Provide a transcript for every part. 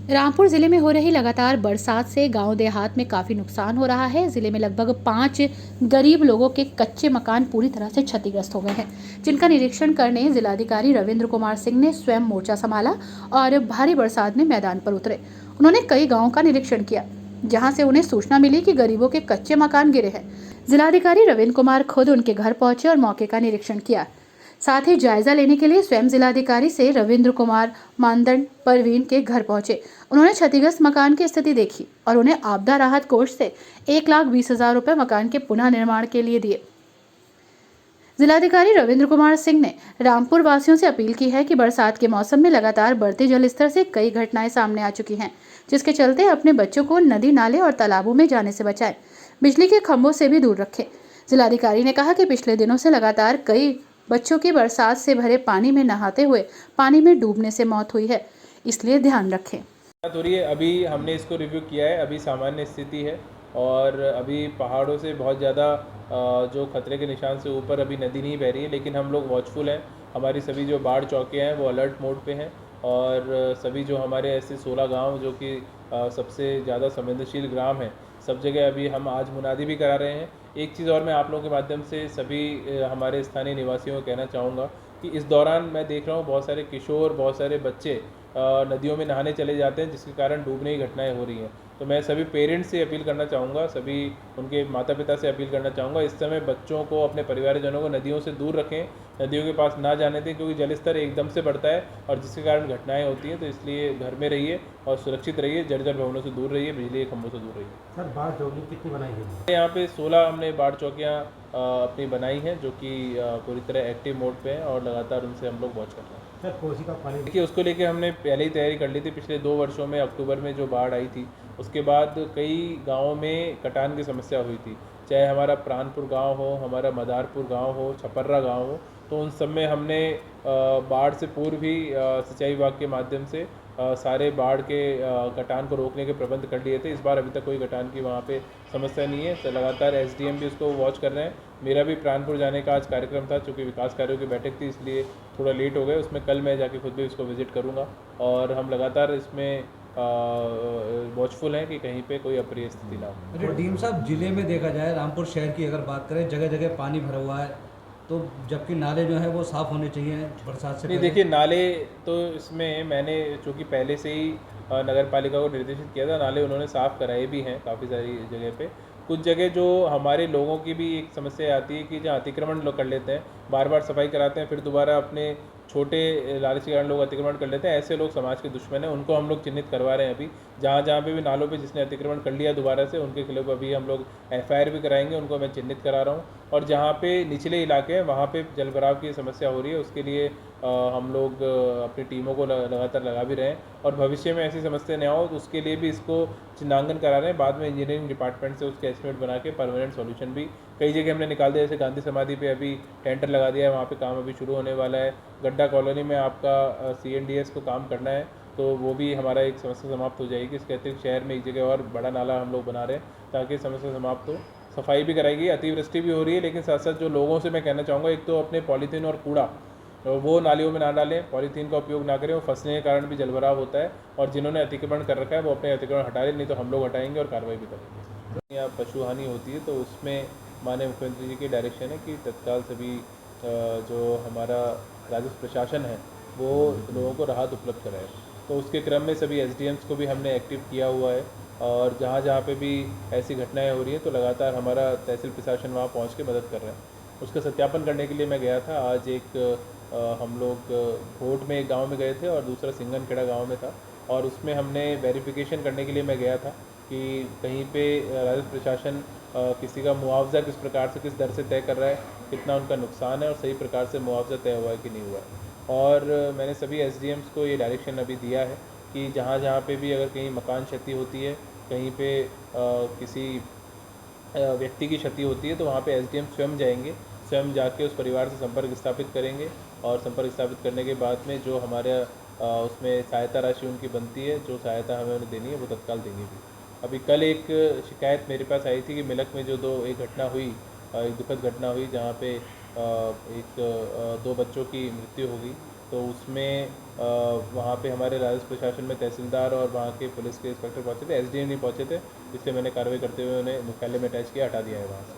रामपुर जिले में हो रही लगातार बरसात से गांव देहात में काफी नुकसान हो रहा है। जिले में लगभग 5 गरीब लोगों के कच्चे मकान पूरी तरह से क्षतिग्रस्त हो गए हैं, जिनका निरीक्षण करने जिलाधिकारी रविंद्र कुमार सिंह ने स्वयं मोर्चा संभाला और भारी बरसात में मैदान पर उतरे। उन्होंने कई गाँव का निरीक्षण किया जहाँ से उन्हें सूचना मिली कि गरीबों के कच्चे मकान गिरे हैं। जिलाधिकारी रविंद्र कुमार खुद उनके घर पहुंचे और मौके का निरीक्षण किया। साथ ही जायजा लेने के लिए स्वयं जिलाधिकारी से रविंद्र कुमार मानदंड परवीन के घर पहुंचे। उन्होंने क्षतिग्रस्त मकान की स्थिति देखी और उन्हें आपदा राहत कोष से 1,20,000 रुपए मकान के पुनः निर्माण के लिए दिए। जिलाधिकारी रविंद्र कुमार सिंह ने रामपुर वासियों से अपील की है कि बरसात के मौसम में लगातार बढ़ते जल स्तर से कई घटनाएं सामने आ चुकी हैं, जिसके चलते अपने बच्चों को नदी नाले और तालाबों में जाने से बचाएं, बिजली के खंभों से भी दूर रखें। जिलाधिकारी ने कहा कि पिछले दिनों से लगातार कई बच्चों की बरसात से भरे पानी में नहाते हुए पानी में डूबने से मौत हुई है, इसलिए ध्यान रखें। हो रही है, अभी हमने इसको रिव्यू किया है, अभी सामान्य स्थिति है और अभी पहाड़ों से बहुत ज़्यादा जो खतरे के निशान से ऊपर अभी नदी नहीं बह रही है, लेकिन हम लोग वॉचफुल हैं। हमारी सभी जो बाढ़ चौकियाँ हैं वो अलर्ट मोड पे हैं और सभी जो हमारे ऐसे 16 गांव जो कि सबसे ज़्यादा संवेदनशील ग्राम हैं, सब जगह अभी हम आज मुनादी भी करा रहे हैं। एक चीज़ और मैं आप लोगों के माध्यम से सभी हमारे स्थानीय निवासियों को कहना चाहूँगा कि इस दौरान मैं देख रहा हूँ बहुत सारे किशोर, बहुत सारे बच्चे नदियों में नहाने चले जाते हैं, जिसके कारण डूबने की घटनाएं हो रही हैं। तो मैं सभी पेरेंट्स से अपील करना चाहूँगा, सभी उनके माता पिता से अपील करना चाहूँगा, इस समय बच्चों को, अपने परिवारजनों को नदियों से दूर रखें, नदियों के पास ना जाने दें, क्योंकि जलस्तर एकदम से बढ़ता है और जिसके कारण घटनाएं होती हैं। तो इसलिए घर में रहिए और सुरक्षित रहिए, जर्जर भवनों से दूर रहिए, बिजली के खंभों से दूर रहिए। सर, बाढ़ चौकी कितनी बनाई गई है? यहाँ पे 16 हमने बाढ़ चौकियाँ अपनी बनाई हैं, जो कि पूरी तरह एक्टिव मोड पे हैं और लगातार उनसे हम लोग वॉच कर रहे हैं। सर, कोसी का पानी देखिए, उसको लेके हमने पहले ही तैयारी कर ली थी। पिछले 2 वर्षों में अक्टूबर में जो बाढ़ आई थी, उसके बाद कई गाँवों में कटान की समस्या हुई थी, चाहे हमारा प्राणपुर गांव हो, हमारा मदारपुर गांव हो, छपर्रा गांव हो। तो उन सब में हमने बाढ़ से पूर्व ही सिंचाई विभाग के माध्यम से सारे बाढ़ के कटान को रोकने के प्रबंध कर लिए थे। इस बार अभी तक कोई कटान की वहाँ पे समस्या नहीं है। तो लगातार एसडीएम भी उसको वॉच कर रहे हैं। मेरा भी प्राणपुर जाने का आज कार्यक्रम था, चूँकि विकास कार्यों की बैठक थी, इसलिए थोड़ा लेट हो गए। उसमें कल मैं जाके खुद भी इसको विजिट करूँगा और हम लगातार इसमें वॉचफुल हैं कि कहीं पे कोई अप्रिय स्थिति ना हो। अरे डीएम साहब, जिले में देखा जाए, रामपुर शहर की अगर बात करें, जगह जगह पानी भरा हुआ है, तो जबकि नाले जो है वो साफ़ होने चाहिए बरसात से नहीं, पहले। देखिए, नाले तो इसमें मैंने चूँकि पहले से ही नगर पालिका को निर्देशित किया था, नाले उन्होंने साफ़ कराए भी हैं काफ़ी सारी जगह पे। कुछ जगह जो हमारे लोगों की भी एक समस्या आती है कि जहाँ अतिक्रमण लोग कर लेते हैं, बार बार सफाई कराते हैं, फिर दोबारा अपने छोटे लालची कारण लोग अतिक्रमण कर लेते हैं। ऐसे लोग समाज के दुश्मन हैं, उनको हम लोग चिन्हित करवा रहे हैं। अभी जहाँ जहाँ पे भी नालों पे जिसने अतिक्रमण कर लिया दोबारा से, उनके खिलाफ अभी हम लोग एफआईआर भी कराएंगे, उनको मैं चिन्हित करा रहा हूँ। और जहाँ पे निचले इलाके हैं, वहाँ पे जलभराव की समस्या हो रही है, उसके लिए हम लोग अपनी टीमों को लगातार लगा भी रहे हैं और भविष्य में ऐसी समस्या न हो तो उसके लिए भी इसको चिन्हांकन करा रहे हैं। बाद में इंजीनियरिंग डिपार्टमेंट से उसके एस्टिमेट बना के परमानेंट सॉल्यूशन भी कई जगह हमने निकाल दिया। जैसे गांधी समाधि पे अभी टेंडर लगा दिया है, वहाँ पे काम अभी शुरू होने वाला है। गड्ढा कॉलोनी में आपका CNDS को काम करना है, तो वो भी हमारा एक समस्या समाप्त हो जाएगी। इसके अतिरिक्त शहर में एक जगह और बड़ा नाला हम लोग बना रहे हैं ताकि समस्या समाप्त हो। सफाई भी कराएगी, अतिवृष्टि भी हो रही है, लेकिन साथ साथ जो लोगों से मैं कहना चाहूँगा, एक तो अपने पॉलीथीन और कूड़ा वो नालियों में ना डालें, पॉलीथीन का उपयोग ना करें, वो फंसने के कारण भी जलभराव होता है। और जिन्होंने अतिक्रमण कर रखा है वो अपने अतिक्रमण हटा लें, नहीं तो हम लोग हटाएंगे और कार्रवाई भी करेंगे। यहाँ पशु हानि होती है तो उसमें माननीय मुख्यमंत्री जी की डायरेक्शन है कि तत्काल सभी जो हमारा राजस्व प्रशासन है वो लोगों को राहत उपलब्ध कराए। तो उसके क्रम में सभी SDMs को भी हमने एक्टिव किया हुआ है और जहाँ जहाँ पे भी ऐसी घटनाएं हो रही हैं तो लगातार हमारा तहसील प्रशासन वहाँ पहुँच के मदद कर रहे हैं। उसका सत्यापन करने के लिए मैं गया था। आज एक हम लोग घोट में एक गांव में गए थे और दूसरा सिंगनखेड़ा गांव में था, और उसमें हमने वेरिफिकेशन करने के लिए मैं गया था कि कहीं पे राजस्व प्रशासन किसी का मुआवजा किस प्रकार से, किस दर से तय कर रहा है, कितना उनका नुकसान है और सही प्रकार से मुआवजा तय हुआ है कि नहीं हुआ है। और मैंने सभी SDMs को ये डायरेक्शन अभी दिया है कि जहाँ जहाँ पे भी अगर कहीं मकान क्षति होती है, कहीं पे किसी व्यक्ति की क्षति होती है, तो वहाँ पे SDM स्वयं जाएंगे, स्वयं जाके उस परिवार से संपर्क स्थापित करेंगे और संपर्क स्थापित करने के बाद में जो हमारे उसमें सहायता राशि उनकी बनती है, जो सहायता हमें उन्हें देनी है, वो तत्काल देंगे भी। अभी कल एक शिकायत मेरे पास आई थी कि मिलक में जो एक घटना हुई, एक दुखद घटना हुई, जहाँ पे 2 बच्चों की मृत्यु हो गई। तो उसमें वहाँ पे हमारे राजस्व प्रशासन में तहसीलदार और वहाँ के पुलिस के इंस्पेक्टर पहुँचे थे, एसडीएम नहीं पहुँचे थे, इसलिए मैंने कार्रवाई करते हुए उन्हें मुख्यालय में अटैच किया, हटा दिया है वहाँ से।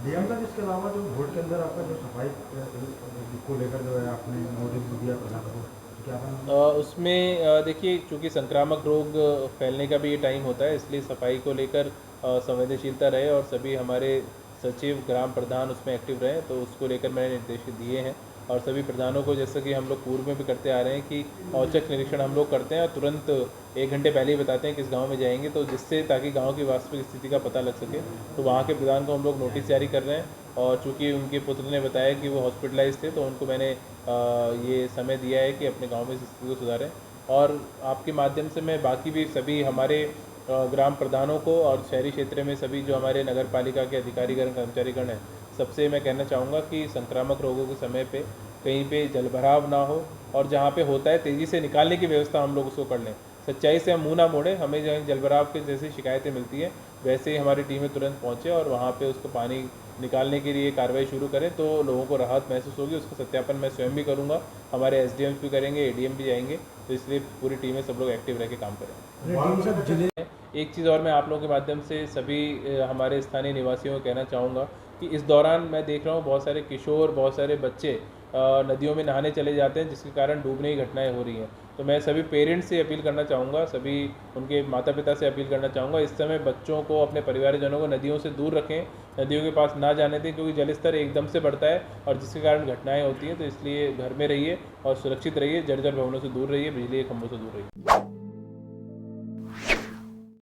डीएम साहब, इसके अलावा जो वोट के अंदर आपका जो सफाई को लेकर जो है आपने नोटिस भी दिया प्रधान को, क्या था? उसमें देखिए, चूँकि संक्रामक रोग फैलने का भी ये टाइम होता है, इसलिए सफाई को लेकर संवेदनशीलता रहे और सभी हमारे सचिव ग्राम प्रधान उसमें एक्टिव रहे, तो उसको लेकर मैंने निर्देश दिए हैं। और सभी प्रधानों को, जैसा कि हम लोग पूर्व में भी करते आ रहे हैं, कि औचक निरीक्षण हम लोग करते हैं और तुरंत 1 घंटे पहले ही बताते हैं किस गांव में जाएंगे, तो जिससे ताकि गांव की वास्तविक स्थिति का पता लग सके। तो वहाँ के प्रधान को हम लोग नोटिस जारी कर रहे हैं, और चूँकि उनके पुत्र ने बताया कि वो हॉस्पिटलाइज थे, तो उनको मैंने ये समय दिया है कि अपने गाँव में स्थिति को सुधारें। और आपके माध्यम से मैं बाकी भी सभी हमारे ग्राम प्रधानों को और शहरी क्षेत्र में सभी जो हमारे नगर पालिका के अधिकारीगण कर्मचारीगण हैं, सबसे मैं कहना चाहूँगा कि संक्रामक रोगों के समय पे कहीं पे जलभराव ना हो, और जहाँ पे होता है तेज़ी से निकालने की व्यवस्था हम लोग उसको कर लें। सच्चाई से हम मुँह ना मोड़ें, हमें जहाँ जलभराव के जैसी शिकायतें मिलती हैं वैसे ही हमारी टीमें तुरंत पहुँचे और वहाँ पे उसको पानी निकालने के लिए कार्रवाई शुरू करें, तो लोगों को राहत महसूस होगी। उसका सत्यापन मैं स्वयं भी करूँगा, हमारे एसडीएम भी करेंगे, एडीएम भी जाएंगे, तो इसलिए पूरी टीमें सब लोग एक्टिव रह के काम करें। डीएम साहब, जिले एक चीज़ और मैं आप लोगों के माध्यम से सभी हमारे स्थानीय निवासियों को कहना चाहूँगा कि इस दौरान मैं देख रहा हूँ बहुत सारे किशोर, बहुत सारे बच्चे नदियों में नहाने चले जाते हैं, जिसके कारण डूबने की घटनाएं हो रही हैं। तो मैं सभी पेरेंट्स से अपील करना चाहूँगा, सभी उनके माता पिता से अपील करना चाहूँगा, इस समय बच्चों को, अपने परिवारजनों को नदियों से दूर रखें, नदियों के पास ना जाने दें, क्योंकि जलस्तर एकदम से बढ़ता है और जिसके कारण घटनाएँ होती हैं। तो इसलिए घर में रहिए और सुरक्षित रहिए, जर्जर भवनों से दूर रहिए, बिजली के खंभों से दूर रहिए।